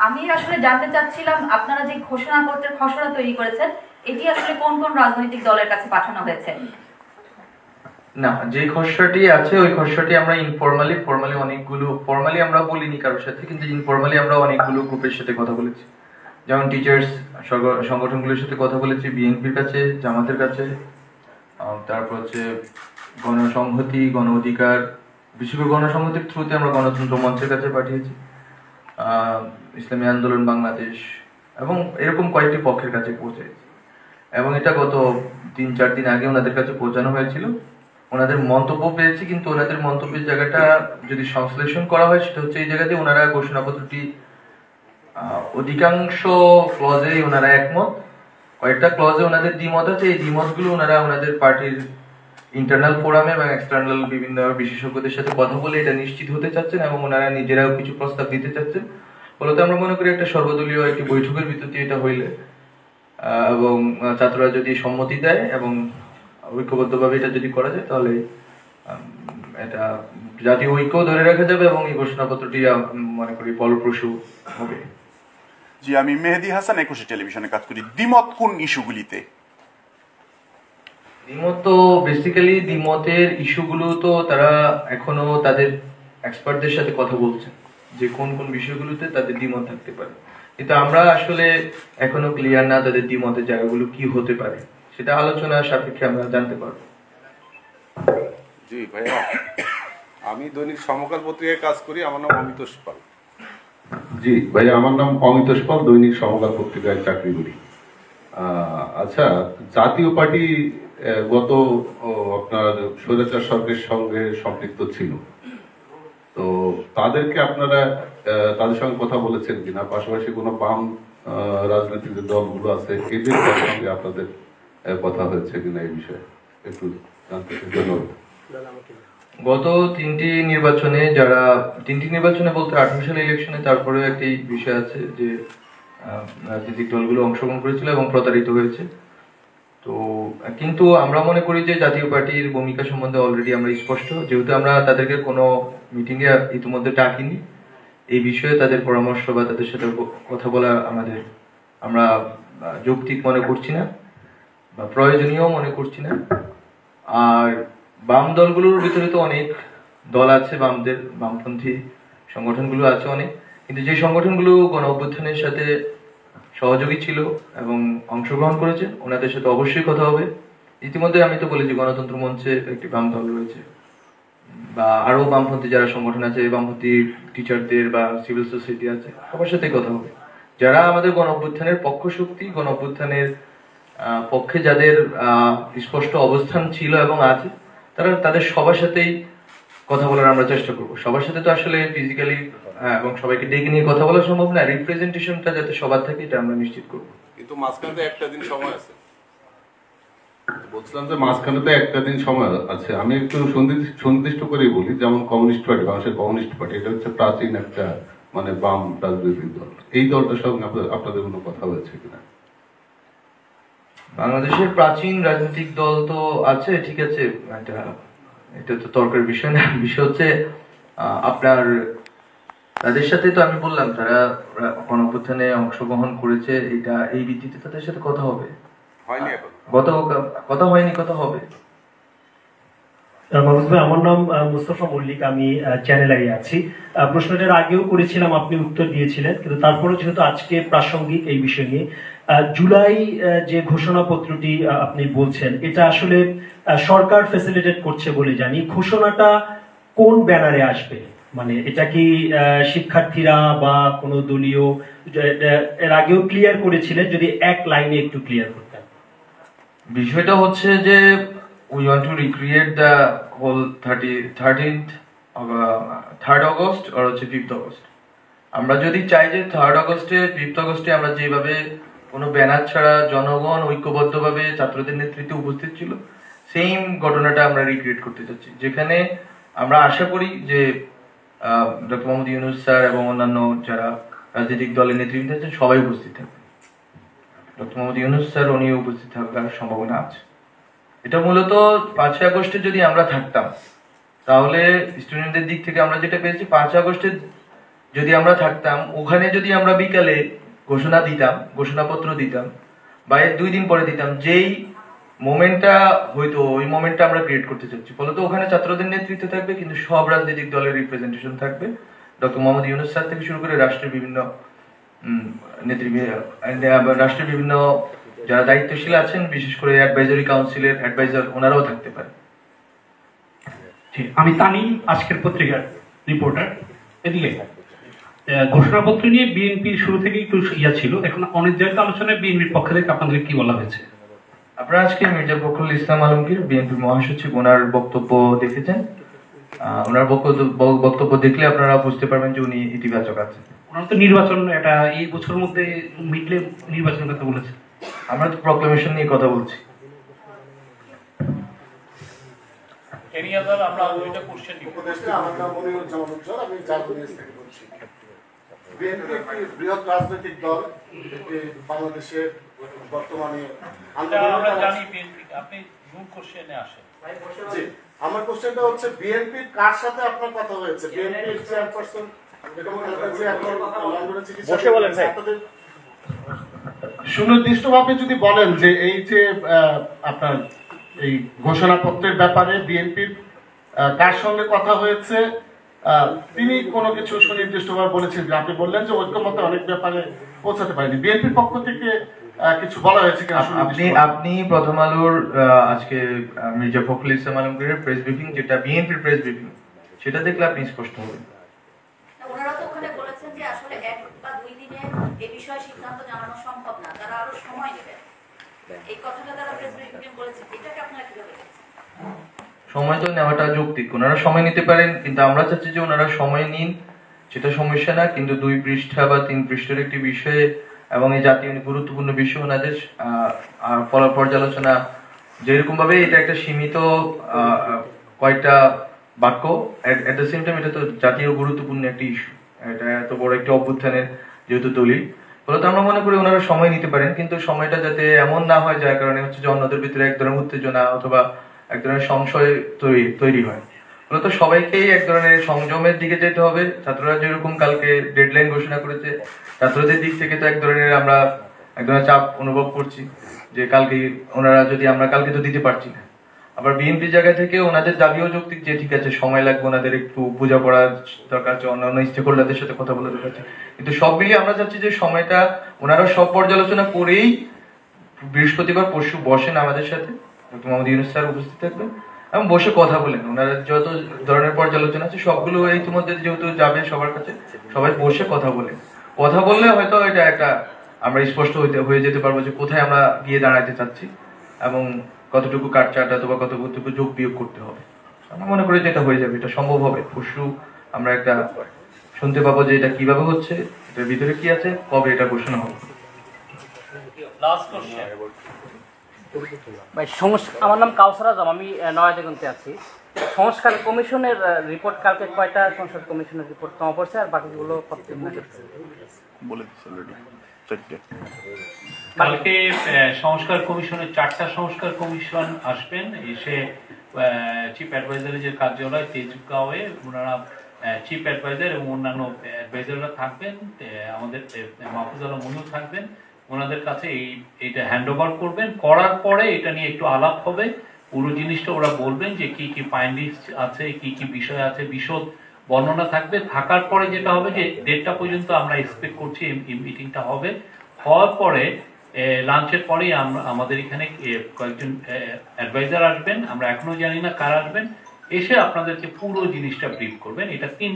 আমি আসলে জানতে চাচ্ছিলাম আপনারা যে ঘোষণাপত্রের খসড়া তৈরি করেছেন এটি আসলে কোন কোন রাজনৈতিক দলের কাছে পাঠানো হয়েছে? না, যে খসড়াটি আছে ওই খসড়াটি আমরা ফর্মালি অনেকগুলো, ফর্মালি আমরা বলিনি কারোর সাথে, কিন্তু ইনফর্মালি আমরা অনেকগুলো গ্রুপের সাথে কথা বলেছি। যেমন টিচার্স সংগঠনগুলোর সাথে কথা বলেছি, বিএনপির কাছে, জামাতের কাছে, তারপর হচ্ছে গণসংহতি, গণ অধিকার, বিশেষ করে গণসংহতির থ্রুতে আমরা গণতন্ত্র মঞ্চের কাছে পাঠিয়েছি, ইসলামী আন্দোলন বাংলাদেশ এবং এরকম কয়েকটি পক্ষের কাছে পৌঁছেছি। এবং এটা গত 3-4 দিন আগে ওনাদের কাছে পৌঁছানো হয়েছিল। ওনাদের মন্তব্য পেয়েছি, কিন্তু ওনাদের মন্তব্যের জায়গাটা যদি সংশ্লেষণ করা হয় সেটা হচ্ছে এই জায়গাতে ওনারা ঘোষণাপত্রটি অধিকাংশ ক্লজেই ওনারা একমত, কয়েকটা ক্লজে ওনাদের দ্বিমত আছে। এই দ্বিমতগুলো ওনারা ওনাদের পার্টির ইন্টারনাল ফোরামে এবং এক্সটার্নাল বিভিন্ন বিশেষজ্ঞদের সাথে কথা বলে এটা নিশ্চিত হতে চাচ্ছেন এবং ওনারা নিজেরাও কিছু প্রস্তাব দিতে চাচ্ছেন। ফলত আমরা মনে করি একটা সর্বদলীয় একটি বৈঠকের ভিতর দিয়ে এটা হইলে এবং ছাত্ররা যদি সম্মতি দেয় এবং ঐক্যবদ্ধভাবে এটা যদি করা যায় তাহলে এটা জাতীয় ঐক্য ধরে রাখা যাবে এবং এই ঘোষণাপত্রটি মনে করি ফলপ্রসূ হবে। জি, আমি মেহেদি হাসান, একুশে টেলিভিশনে কাজ করি। দ্বিমত কোন ইস্যুগুলিতে? দ্বিমত তো বেসিক্যালি দ্বিমতের ইস্যুগুলো তো তারা এখনো তাদের এক্সপার্টদের সাথে কথা বলছে যে কোন কোন বিষয়গুলোতে তাদের দ্বিমত থাকতে পারে, কিন্তু আমরা আসলে এখনো ক্লিয়ার না তাদের দ্বিমতের জায়গাগুলো কি হতে পারে, সেটা আলোচনা সাপেক্ষে আমরা জানতে পারবো। জি ভাইয়া, আমি দৈনিক সমকাল পত্রিকায় কাজ করি, আমার নাম অমিতোষ পাল। জি ভাইয়া, আমার নাম অমিতোষ পাল, দৈনিক সমকাল পত্রিকায় চাকরি করি। আচ্ছা, জাতীয় পার্টি গত আপনার স্বৈরাচার সরকারের সঙ্গে সম্পৃক্ত ছিল, তো তাদেরকে আপনারা তাদের সঙ্গে কথা বলেছেন কিনা? পাশাপাশি কোনো বাম রাজনৈতিক যে দলগুলো আছে এদের সঙ্গে আপনাদের কথা হয়েছে কিনা এই বিষয়ে একটু জানতে চাই। গত তিনটি নির্বাচনে বলতে 18 সালে ইলেকশনে তারপরে একটি বিষয় আছে যে রাজনৈতিক দলগুলো অংশগ্রহণ করেছিল এবং প্রতারিত হয়েছে। তো কিন্তু আমরা মনে করি যে জাতীয় পার্টির ভূমিকা সম্বন্ধে অলরেডি আমরা স্পষ্ট, যেহেতু আমরা তাদেরকে কোনো মিটিংয়ে ইতিমধ্যে ডাকিনি, এই বিষয়ে তাদের পরামর্শ বা তাদের সাথে কথা বলা আমরা যৌক্তিক মনে করছি না বা প্রয়োজনীয় মনে করছি না। আর বাম দলগুলোর ভিতরে তো অনেক দল আছে, বামপন্থী সংগঠনগুলো আছে অনেক, কিন্তু যে সংগঠনগুলো গণ অভ্যুত্থানের সাথে সহযোগী ছিল এবং অংশগ্রহণ করেছে ওনাদের সাথে অবশ্যই কথা হবে। ইতিমধ্যে আমি তো বলেছি গণতন্ত্র মঞ্চে একটি বাম দল রয়েছে বা আরো বামপন্থী যারা সংগঠন আছে, বামপন্থী টিচারদের বা সিভিল সোসাইটি আছে, সবার সাথে কথা হবে। যারা আমাদের গণ অভ্যুত্থানের পক্ষ শক্তি, গণ অভ্যুত্থানের পক্ষে যাদের স্পষ্ট অবস্থান ছিল এবং আছে, তাদের সবার সাথেই কথা বলার আমরা চেষ্টা করবো। সবার সাথে তো আসলে ফিজিক্যালি এবং সবাইকে ডেকে নিয়ে কথা বলা সম্ভব না, রিপ্রেজেন্টেশনটা যাতে সবার থাকে এটা আমরা নিশ্চিত করবো। কিন্তু মাঝখানে একটা দিন সময় আছে, বলছিলাম যে মাঝখানে তো একটা দিন সময় আছে। আমি একটু সুনির্দিষ্ট করেই বলি, যেমন কমিউনিস্ট পার্টি, বাংলাদেশের কমিউনিস্ট পার্টি, এটা হচ্ছে প্রাচীন একটা মানে বাম রাজনৈতিক দল। এই দলটার সঙ্গে আপনাদের কোনো কথা হয়েছে কিনা? বাংলাদেশের প্রাচীন রাজনৈতিক দল তো আছে, ঠিক আছে, এটা তো তর্কের বিষয় না। বিষয় হচ্ছে আপনার তাদের সাথে তো আমি বললাম তারা গণঅভ্যুত্থানে অংশগ্রহণ করেছে, এই ভিত্তিতে তাদের সাথে কথা হবে। কথা হয়নি, কথা হবে। আমার নাম মুস্তাফা মল্লিক, আমি চ্যানেল আই আছি। প্রশ্নটার আগেও করেছিলাম, আপনি উত্তর দিয়েছিলেন, কিন্তু তারপরেও যেহেতু আজকে প্রাসঙ্গিক এই বিষয় নিয়ে, জুলাই যে ঘোষণাপত্রটি আপনি বলছেন এটা আসলে সরকার ফ্যাসিলিটেট করছে বলে জানি। ঘোষণাটা কোন ব্যানারে আসবে? মানে এটা কি শিক্ষার্থীরা বা কোনো দলীয়? এর আগেও ক্লিয়ার করেছিলেন, যদি এক লাইনে একটু ক্লিয়ার করতেন। বিষয়টা হচ্ছে যে we want to recreate the whole 3rd August or 5th August। আমরা যদি চাই যে 3rd August-এ 5th August-এ আমরা যেভাবে কোনো ব্যানার ছাড়া জনগণ ঐক্যবদ্ধভাবে ছাত্রদের নেতৃত্বে উপস্থিত ছিল, সেম ঘটনাটা আমরা রিক্রিয়েট করতে চাচ্ছি, যেখানে আমরা আশা করি যে ডক্টর মোহাম্মদ ইউনূস স্যার এবং অন্যান্য যারা রাজনৈতিক দলের নেতৃত্বে আছেন সবাই উপস্থিত থাকবে। ডক্টর মোহাম্মদ ইউনূস স্যার উনিও উপস্থিত থাকার সম্ভাবনা আছে। এটা মূলত 5 আগস্টে যদি আমরা থাকতাম তাহলে স্টুডেন্টদের দিক থেকে আমরা যেটা পেয়েছি, 5 আগস্টের যদি আমরা থাকতাম ওখানে, যদি আমরা বিকালে ঘোষণাপত্র দিতাম বা এর 2 দিন পরে দিতাম, যেই মোমেন্টটা হয়তো ওই মোমেন্টটা আমরা ক্রিয়েট করতে চাচ্ছি। ফলত ওখানে ছাত্রদের নেতৃত্ব থাকবে, কিন্তু সব রাজনৈতিক দলের রিপ্রেজেন্টেশন থাকবে। ডক্টর মোহাম্মদ ইউনূস স্যার থেকে শুরু করে রাষ্ট্রের বিভিন্ন যারা দায়িত্বশীল আছেন, বিশেষ করে অ্যাডভাইজারি কাউন্সিলের অ্যাডভাইজার, ওনারাও থাকতে পারে। আমি তানিম, আজকের পত্রিকার রিপোর্টার। এদিকে ঘোষণাপত্র নিয়ে বিএনপির শুরু থেকে একটু ছিল, এখন অনেক জায়গায় আলোচনায় বিএনপির পক্ষ থেকে আপনাদের কি বলা হয়েছে? আপনারা আজকে মির্জা ফখরুল ইসলাম আলমগীর, বিএনপি মহাসচিব, ওনার বক্তব্য দেখেছেন। ওনার বক্তব্য দেখলে আপনারা বুঝতে পারবেন যে উনি ইতিবাচক আছেন। ওনারা তো নির্বাচন এটা এই বছরের মধ্যে মিটলে নির্বাচনের কথা বলেছে। আমরা তো প্রক্লেমেশন নিয়ে কথা বলছি। আমরা দুইটা কোশ্চেন নিব। আমার নাম মনিরুজ্জামান উজ্জ্বল, আমি জার্মানি থেকে বলছি। বিএনপি একটি বৃহৎ রাজনৈতিক দল, এটি বাংলাদেশের বর্তমানে আমরা জানি বিএনপি, আপনি মূল কোশ্চেনে আসেন। জি, আমার কোশ্চেনটা হচ্ছে বিএনপির কার সাথে আপনার কথা হয়েছে? বিএনপির চেয়ারপারসন বেগম খালেদা জিয়া এখন লন্ডনে চিকিৎসা বসে বলেন ভাই। সুনির্দিষ্টভাবে যদি বলেন যে এই যে আপনার এই ঘোষণাপত্রের ব্যাপারে বিএনপির কার সঙ্গে কথা হয়েছে, তিনি কোনো কিছু সুনির্দিষ্টভাবে বলেছেন? যে আপনি বললেন যে ঐক্যমতে অনেক ব্যাপারে পৌঁছাতে পারেনি, বিএনপির পক্ষ থেকে কিছু বলা হয়েছে কিনা? আপনি প্রথম আলোর আজকে মির্জা ফখরুল ইসলাম আলমগীরের প্রেস ব্রিফিং, যেটা বিএনপির প্রেস ব্রিফিং, সেটা দেখলে আপনি স্পষ্ট হবেন। ওনারা তো ওখানে বলেছেন যে আসলে 1 বা 2 দিনে এই বিষয়ে সিদ্ধান্ত জানানো সম্ভব না, তারা আরো সময় নেবেন। এই কথাটা তারা প্রেস ব্রিফিং বলেছেন, এটাকে আপনারা কিভাবে দেখছেন? সময় তো নেওয়াটা যৌক্তিক, ওনারা সময় নিতে পারেন, কিন্তু আমরা চাচ্ছি যে ওনারা সময় নিন, সেটা সমস্যা না, কিন্তু 2 পৃষ্ঠা বা 3 পৃষ্ঠার একটি বিষয়ে এবং এই জাতীয় গুরুত্বপূর্ণ বিষয় ওনাদের পর্যালোচনা, যেরকম ভাবে এটা একটা সীমিত কয়েকটা বাক্য, এট দ্য সেম টাইম এটা তো জাতীয় গুরুত্বপূর্ণ একটি ইস্যু, এটা এত বড় একটি অভ্যুত্থানের যেহেতু দলিল, ফলত আমরা মনে করি ওনারা সময় নিতে পারেন, কিন্তু সময়টা যাতে এমন না হয় যার কারণে হচ্ছে যে অন্যদের ভিতরে এক ধরনের উত্তেজনা অথবা এক ধরনের সংশয় তৈরি হয়। মূলত সবাইকেই এক ধরনের সংযমের দিকে যেতে হবে। ছাত্ররা যেরকম কালকে ডেডলাইন ঘোষণা করেছে, ছাত্রদের দিক থেকে তো এক ধরনের চাপ অনুভব করছি যে কালকে ওনারা যদি, আমরা কালকে তো দিতে পারছি না। আবার বিএনপি জায়গা থেকে ওনাদের দাবিও যৌক্তিক যে ঠিক আছে সময় লাগবে, ওনাদের একটু বোঝাপড়ার দরকার আছে, অন্যান্য স্টেক হোল্ডারদের সাথে কথা বলা দরকার আছে, কিন্তু সব মিলিয়ে আমরা চাচ্ছি যে সময়টা ওনারা সব পর্যালোচনা করেই বৃহস্পতিবার পরশু বসেন আমাদের সাথে, ডক্টর মোহাম্মদ ইউনূস স্যার উপস্থিত থাকবেন এবং বসে কথা বলেন। ওনারা যত ধরনের পর্যালোচনা আছে সবগুলো ইতিমধ্যে যেহেতু যাবে সবার কাছে, সবাই বসে কথা বললে হয়তো এটা একটা আমরা স্পষ্ট হয়ে যেতে পারবো যে কোথায় আমরা গিয়ে দাঁড়াতে চাচ্ছি এবং কতটুকু কাটছাট অথবা কতটুকু যোগ বিয়োগ করতে হবে। আমরা মনে করি যে এটা হয়ে যাবে, এটা সম্ভব হবে। পরশু আমরা একটা শুনতে পাবো যে এটা কিভাবে হচ্ছে, এটার ভিতরে কি আছে, কবে এটা ঘোষণা হবে। লাস্ট কোশ্চেন ভাই, আমার নাম কাউসার আজম, আমি নয়াদিগন্তে আছি। সংস্কার কমিশনের রিপোর্ট কালকে কয়টা সংস্কার কমিশনের রিপোর্ট জমা পড়ছে আর বাকিগুলো বলে দিচ্ছি অলরেডি 4টে। কালকে সংস্কার কমিশনের 4টা সংস্কার কমিশন আসবেন, এসে চিফ অ্যাডভাইজারের যে কার্যালয় তেজগাঁওয়ে ওনারা চিফ অ্যাডভাইজার এবং অন্যান্য অ্যাডভাইজাররা থাকবেন, আমাদের মাহফুজ আলম মনিও থাকবেন, ওনাদের কাছে এইটা হ্যান্ড ওভার করবেন। করার পরে এটা নিয়ে একটু আলাপ হবে, পুরো জিনিসটা ওরা বলবেন যে কি কি ফাইন্ডিংস আছে, কি কি বিষয় আছে, বিশদ বর্ণনা থাকবে। থাকার পরে যেটা হবে যে 1:30টা পর্যন্ত আমরা এক্সপেক্ট করছি এই মিটিংটা হবে। হওয়ার পরে লাঞ্চের পরেই আমাদের এখানে কয়েকজন অ্যাডভাইজার আসবেন, আমরা এখনো জানি না কারা আসবেন, এসে আপনাদেরকে পুরো জিনিসটা ব্রিফ করবেন। এটা 3